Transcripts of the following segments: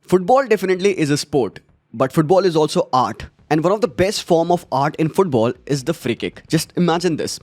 Football definitely is a sport, but football is also art. And one of the best form of art in football is the free kick. Just imagine this.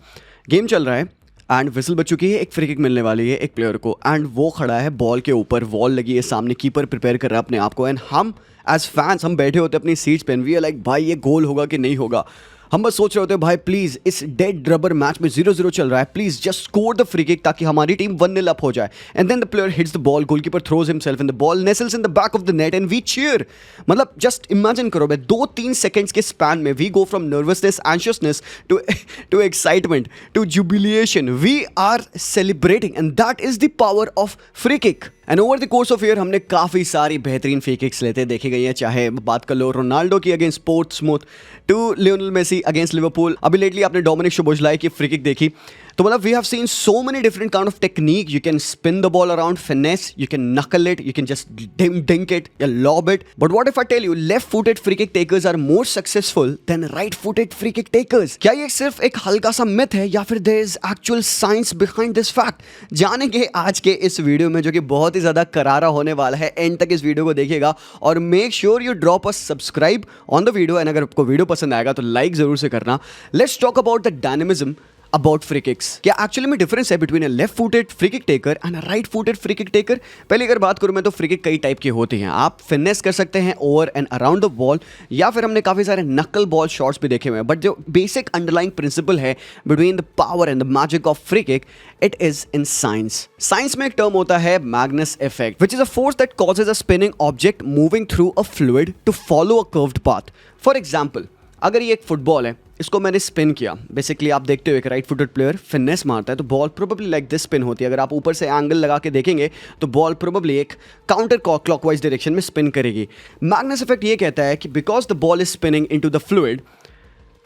Game चल रहा है and whistle बज चुकी है, एक free kick मिलने वाली है एक प्लेयर को एंड वो खड़ा है बॉल के ऊपर, वॉल लगी है सामने, कीपर प्रिपेयर कर रहा है अपने आप को एंड हम एज फैंस हम बैठे होते हैं अपनी सीट्स पे, वी आर लाइक भाई ये गोल होगा कि नहीं होगा। हम बस सोच रहे होते हैं भाई प्लीज इस डेड रबर मैच में 0-0 चल रहा है, please just score the free kick ताकि हमारी टीम 1-0 अप हो जाए। And then the player hits the ball, goalkeeper throws himself in the ball, nestles in the back of the net and we cheer. मतलब just imagine करो भाई 2-3 seconds के span में we go from nervousness, anxiousness to excitement to jubilation. We are celebrating and that is the power of free kick. And over the course of year हमने काफ़ी सारी बेहतरीन free kicks लेते देखी गई हैं, चाहे बात कर लो रोनाल्डो की against Portsmouth to Lionel Messi against Liverpool. अभी लेटली आपने डोमिनिक सोबोस्लाई की फ्री किक देखी, तो मतलब we have seen so many different kind of technique. You can spin the ball around, finesse, you can knuckle it, you can just dink it या lob it. But what if I tell you left footed free kick takers are more successful than right footed free kick takers? क्या ये सिर्फ एक हल्का सा myth है या फिर there is actual science behind this fact? जानेंगे आज के इस वीडियो में, जो कि बहुत ही ज्यादा करारा होने वाला है। एंड तक इस वीडियो को देखिएगा और make sure you drop a subscribe on the video. And अगर आपको वीडियो पसंद आएगा तो लाइक जरूर से करना। Let's talk about the dynamism about free kicks. क्या एक्चुअली में डिफरेंस है between a left footed free kick taker and a right footed free kick taker? पहले अगर बात करूं मैं तो फ्री किक कई टाइप की होती हैं। आप फिनेस कर सकते हैं over and around the ball, या फिर हमने काफी सारे नकल बॉल शॉट्स भी देखे हुए हैं। बट जो बेसिक अंडरलाइंग प्रिंसिपल है between the power and the magic of free kick, it is in science. Science में एक टर्म होता है Magnus effect, which is a force that causes a spinning object moving through a fluid to follow a curved path. For example, अगर ये एक football है, इसको मैंने स्पिन किया, बेसिकली आप देखते हो एक राइट फुटेड प्लेयर फिनेस मारता है तो ball probably like this spin होती है। अगर आप ऊपर से एंगल लगा के देखेंगे तो बॉल प्रोबेबली एक काउंटर क्लॉकवाइज डायरेक्शन में स्पिन करेगी। मैग्नस इफेक्ट ये कहता है कि because the ball is spinning into the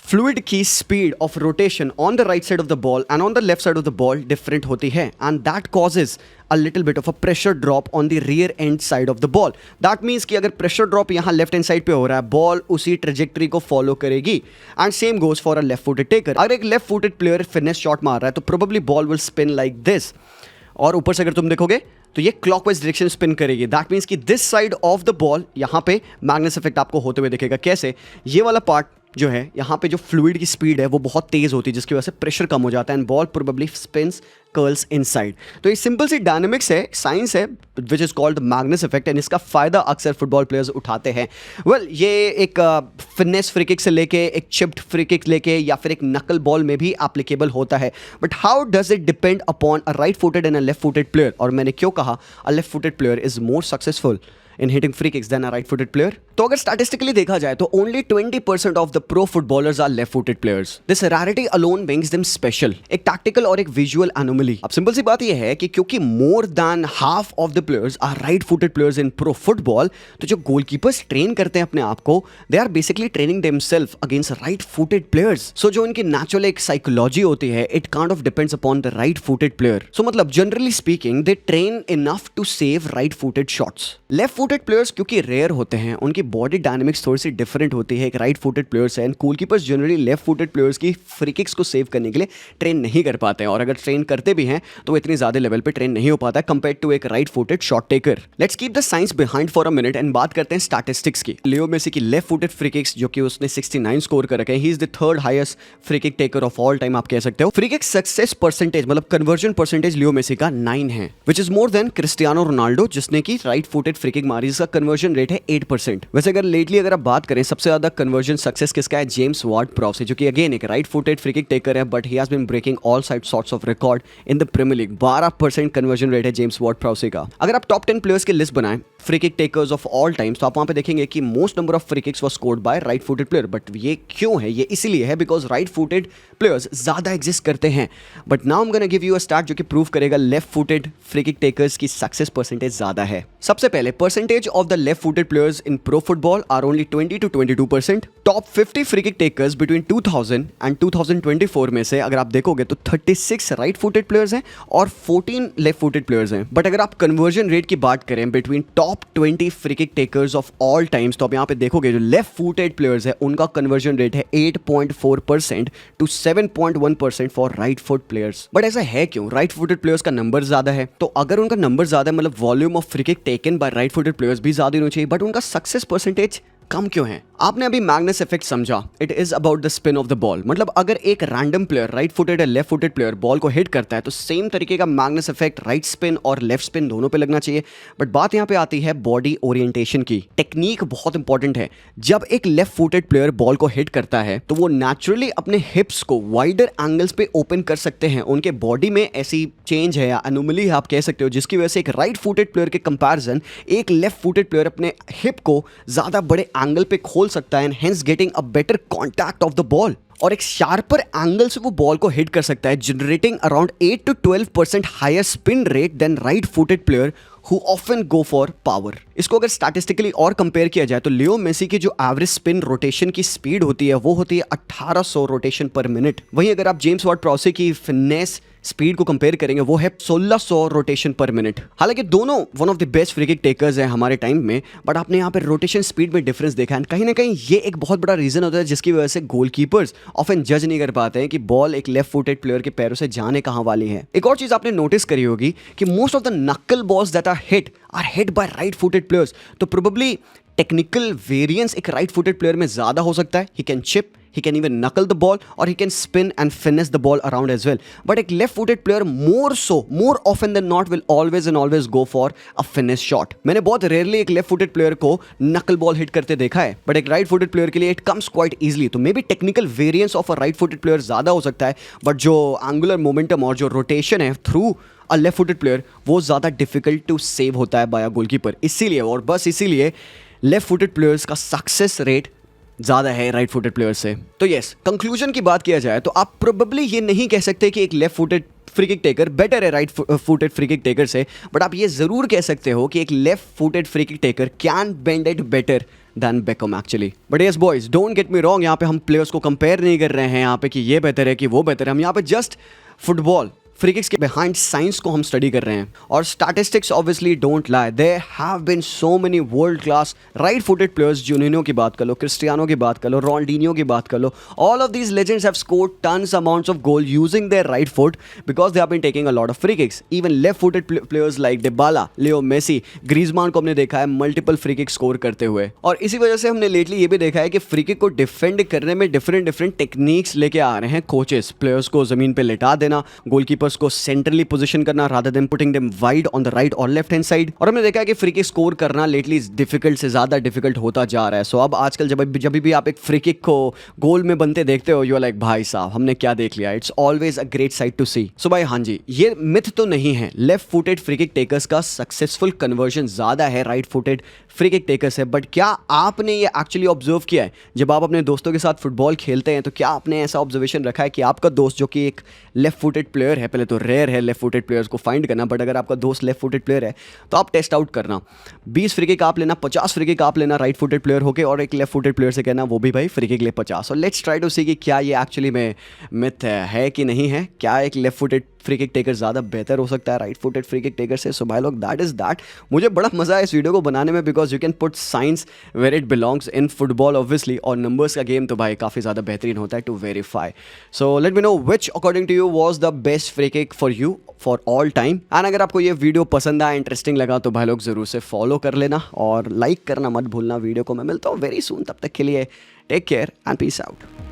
fluid की speed of rotation on the right side of the ball and on the left side of the ball different होती है and that causes a little bit of a pressure drop on the rear end side of the ball. That means कि अगर pressure drop यहाँ left hand side पे हो रहा है, ball उसी trajectory को follow करेगी. And same goes for a left footed taker. अगर एक left footed player finesse shot मार रहा है तो probably ball will spin like this. और ऊपर से अगर तुम देखोगे तो ये क्लॉकवाइज डायरेक्शन स्पिन करेगी। दैट मीन्स कि this side of the ball यहाँ पे मैग्नस इफेक्ट आपको होते हुए दिखेगा। कैसे? ये वाला पार्ट जो है यहाँ पे जो फ्लूइड की स्पीड है वो बहुत तेज होती है, जिसकी वजह से प्रेशर कम हो जाता है and ball probably spins curls inside. तो ये सिंपल सी डायनेमिक्स है, साइंस है, which is called Magnus effect and इसका फायदा अक्सर फुटबॉल प्लेयर्स उठाते हैं। वेल ये एक फिनेस फ्री किक से लेके एक चिप्ड फ्री किक लेके या फिर एक नकल बॉल में भी एप्लीकेबल होता है। But how does it depend upon a right footed and a left footed player? और मैंने क्यों कहा अ left footed player is more successful in hitting free kicks than a right footed player? तो अगर statistically देखा जाए तो only 20% of the pro footballers are left footed players. This rarity alone makes them special. एक tactical और एक visual anomaly. अब simple सी बात यह है कि क्योंकि more than half of the players are right footed players in pro football, तो जो goalkeepers train करते हैं अपने आप को, they are basically training themselves against right footed players. So जो इनकी natural एक psychology होती है, it kind of depends upon the right footed player. So मतलब generally speaking, they train enough to save right footed shots. Left footed players क्योंकि rare होते हैं, उनकी बॉडी डायनामिक्स थोड़ी सी डिफरेंट होती है। एक राइट फुटेड प्लेयर्स है and goalkeepers generally left footed players की फ्री किक्स को सेव करने के लिए ट्रेन नहीं कर पाते हैं, और अगर ट्रेन करते भी हैं तो इतनी ज्यादा लेवल पे ट्रेन नहीं हो पाता है कंपेयर टू एक right footed shot taker. Let's keep the science behind for a minute and बात करते हैं स्टैटिस्टिक्स की। लियो मेसी की लेफ्ट फुटेड फ्री किक्स जो कि उसने 69 स्कोर कर रखे हैं, he is the third highest free kick taker of all time आप कह सकते हो। फ्री किक सक्सेस परसेंटेज मतलब कन्वर्जन परसेंटेज लियो मेसी का 9 है, which is more than Cristiano Ronaldo जिसने की राइट फुटेड फ्री किक मारी, जिसका कन्वर्जन रेट है 8%। वैसे अगर लेटली अगर आप बात करें सबसे ज्यादा कन्वर्जन सक्सेस किसका है? जेम्स वार्ड प्राउसे, जो कि अगेन एक right footed free kick taker है, but he has been breaking all side sorts of record in the premier league. 12% conversion rate है जेम्स वार्ड प्राउसे का। अगर आप टॉप 10 प्लेयर्स की लिस्ट बनाएं free kick takers of all times तो आप वहां पे देखेंगे कि most number of free kicks was scored by right footed player. But ये क्यों है? ये इसीलिए है बिकॉज राइट फुटेड प्लेयर्स ज्यादा एग्जिस्ट करते हैं। But now I am gonna give you a stat जो कि प्रूव करेगा left footed free kick takers की सक्सेस परसेंटेज ज्यादा है। सबसे पहले percentage of the left footed players in pro football are only 20 to 22%। Top 50 free kick takers between 2000 and 2024 में से अगर आप देखोगे तो 36 राइट फुटेड प्लेयर्स हैं और 14 लेफ्ट फुटेड प्लेयर्स हैं। बट अगर आप कन्वर्जन रेट की बात करें between top top 20 free kick takers of all times, तो आप यहाँ पे देखोगे जो लेफ्ट फुटेड प्लेयर्स है उनका कन्वर्जन रेट है 8.4% to 7.1% for right foot players. But ऐसा है क्यों? राइट फुटेड प्लेयर्स का नंबर ज्यादा है, तो अगर उनका नंबर ज्यादा है मतलब volume of free kick taken by right footed players भी ज्यादा होना चाहिए, बट उनका सक्सेस परसेंटेज कम क्यों है? आपने अभी मैग्नस इफेक्ट समझा, it is about the spin off the ball. मतलब अगर एक रैंडम प्लेयर राइट फुटेड या लेफ्ट फुटेड प्लेयर बॉल को हिट करता है तो सेम तरीके का मैग्नस इफेक्ट राइट स्पिन और लेफ्ट स्पिन दोनों पे लगना चाहिए। बट बात यहाँ पे आती है बॉडी ओरिएंटेशन की। टेक्निक बहुत इंपॉर्टेंट है। जब एक लेफ्ट फुटेड प्लेयर बॉल को हिट करता है तो वो नेचुरली अपने हिप्स को वाइडर एंगल्स पे ओपन कर सकते हैं। उनके बॉडी में ऐसी चेंज है या एनोमली है आप कह सकते हो, जिसकी वजह से एक राइट फुटेड प्लेयर के कंपैरिजन एक लेफ्ट फुटेड प्लेयर अपने हिप को ज्यादा बड़े एंगल पे खोल सकता है and hence getting a better contact of the ball, और एक शार्पर एंगल से वो बॉल को हिट कर सकता है, generating around 8 to 12% higher spin rate than right footed player who often go for power। इसको अगर स्टैटिस्टिकली और कंपेयर किया जाए तो लियो मेसी की जो एवरेज स्पिन रोटेशन की स्पीड होती है वो होती है 1800 रोटेशन पर मिनट। वहीं अगर आप जेम्स वार्ड प्रोसे की फिटनेस स्पीड को कंपेयर करेंगे वो है 1600 रोटेशन पर मिनट। हालांकि दोनों one of the best free kick takers हैं हमारे टाइम में, बट आपने यहाँ पे रोटेशन स्पीड में डिफरेंस देखा है। कहीं ना कहीं ये एक बहुत बड़ा रीजन होता है जिसकी वजह से गोलकीपर्स ऑफन जज नहीं कर पाते हैं कि बॉल एक लेफ्ट फुटेड प्लेयर के पैरों से जाने कहां वाली है। एक और चीज आपने नोटिस करी होगी कि most of the knuckle balls that are hit by right footed players, तो प्रोबेबली टेक्निकल वेरिएंस एक राइट फुटेड प्लेयर में ज्यादा हो सकता है। He can chip, he can even knuckle the ball, or he can spin and finesse the ball around as well. But a left footed player more often than not will always go for a finesse shot. मैंने बहुत rarely एक left footed player को knuckle ball hit करते देखा है, but एक right footed player के लिए it comes quite easily. तो maybe technical variance of a right footed player ज़्यादा हो सकता है, but जो angular momentum और जो rotation है through a left footed player वो ज़्यादा difficult to save होता है by a goalkeeper। इसीलिए और बस इसीलिए left footed players का सक्सेस रेट ज़्यादा है राइट फुटेड प्लेयर से। तो यस, कंक्लूजन की बात किया जाए तो आप प्रोबेबली ये नहीं कह सकते कि एक left footed free kick taker better है right footed free kick taker से, बट आप ये ज़रूर कह सकते हो कि एक left footed free kick taker can bend it better than Beckham actually. But yes boys, don't get me wrong, यहाँ पे हम प्लेयर्स को कंपेयर नहीं कर रहे हैं यहाँ पे कि ये बेहतर है कि वो बेहतर है। हम यहाँ पे जस्ट फुटबॉल फ्री किक्स के बिहाइंड साइंस को हम स्टडी कर रहे हैं, और statistics obviously don't lie. There have been so many world class right footed players, Juninho की बात कर लो, क्रिस्टियानो की बात कर लो, रोनाल्डिनो की बात कर लो, all of these legends have scored tons amounts of goal using their right foot because they have been taking a lot of free kicks. Even left footed players like Dibala, Leo Messi, Griezmann को हमने देखा है multiple free kick score करते हुए, और इसी वजह से हमने लेटली ये भी देखा है कि फ्री किक को डिफेंड करने में डिफरेंट टेक्निक्स लेके आ रहे हैं कोचेस। प्लेयर्स को जमीन पे लेटा देना, गोलकीपर्स को सेंट्रली पोजीशन करना rather than putting them wide on the right or left hand side। और हमने देखा है कि फ्री किक स्कोर करना लेटली डिफिकल्ट से ज्यादा डिफिकल्ट होता जा रहा है। सो अब आजकल जब भी आप एक फ्री किक को गोल में बनते देखते हो, यू आर लाइक भाई साहब हमने क्या देख लिया। It's always a great sight to see. So भाई हाँ जी, ये मिथ तो नहीं है, left footed free kick takers का सक्सेसफुल कन्वर्जन ज्यादा है right footed free kick takers है। बट क्या आपने ये एक्चुअली ऑब्जर्व किया है जब आप अपने दोस्तों के साथ फुटबॉल खेलते हैं, तो क्या आपने ऐसा ऑब्जर्वेशन रखा है कि आपका दोस्त जो कि एक लेफ्ट फुटेड प्लेयर है, पहले तो रेयर है लेफ्ट फुटेड प्लेयर्स को फाइंड करना, बट अगर आपका दोस्त लेफ्ट फुटेड प्लेयर है तो आप टेस्ट आउट करना, 20 फ्री किक आप लेना, 50 फ्री किक आप लेना राइट फुटेड प्लेयर होके, और एक लेफ्ट फुटेड प्लेयर से कहना वो भी भाई फ्री किक ले 50। और लेट्स ट्राई टू सी कि क्या ये एक्चुअली में मिथ है कि नहीं है। क्या एक left footed free kick taker ज़्यादा बेहतर हो सकता है right footed free kick taker से? सो भाई लोग, दैट इज़ दैट। मुझे बड़ा मज़ा है इस वीडियो को बनाने में because you can put science where it belongs in football obviously, और नंबर्स का गेम तो भाई काफ़ी ज़्यादा बेहतरीन होता है to verify. So let me know which according to you was the best free kick for you for all time. And अगर आपको ये वीडियो पसंद आया, इंटरेस्टिंग लगा, तो भाई लोग ज़रूर से फॉलो कर लेना और लाइक करना मत भूलना वीडियो को। मैं मिलता हूँ वेरी सून, तब तक के लिए take care and peace out.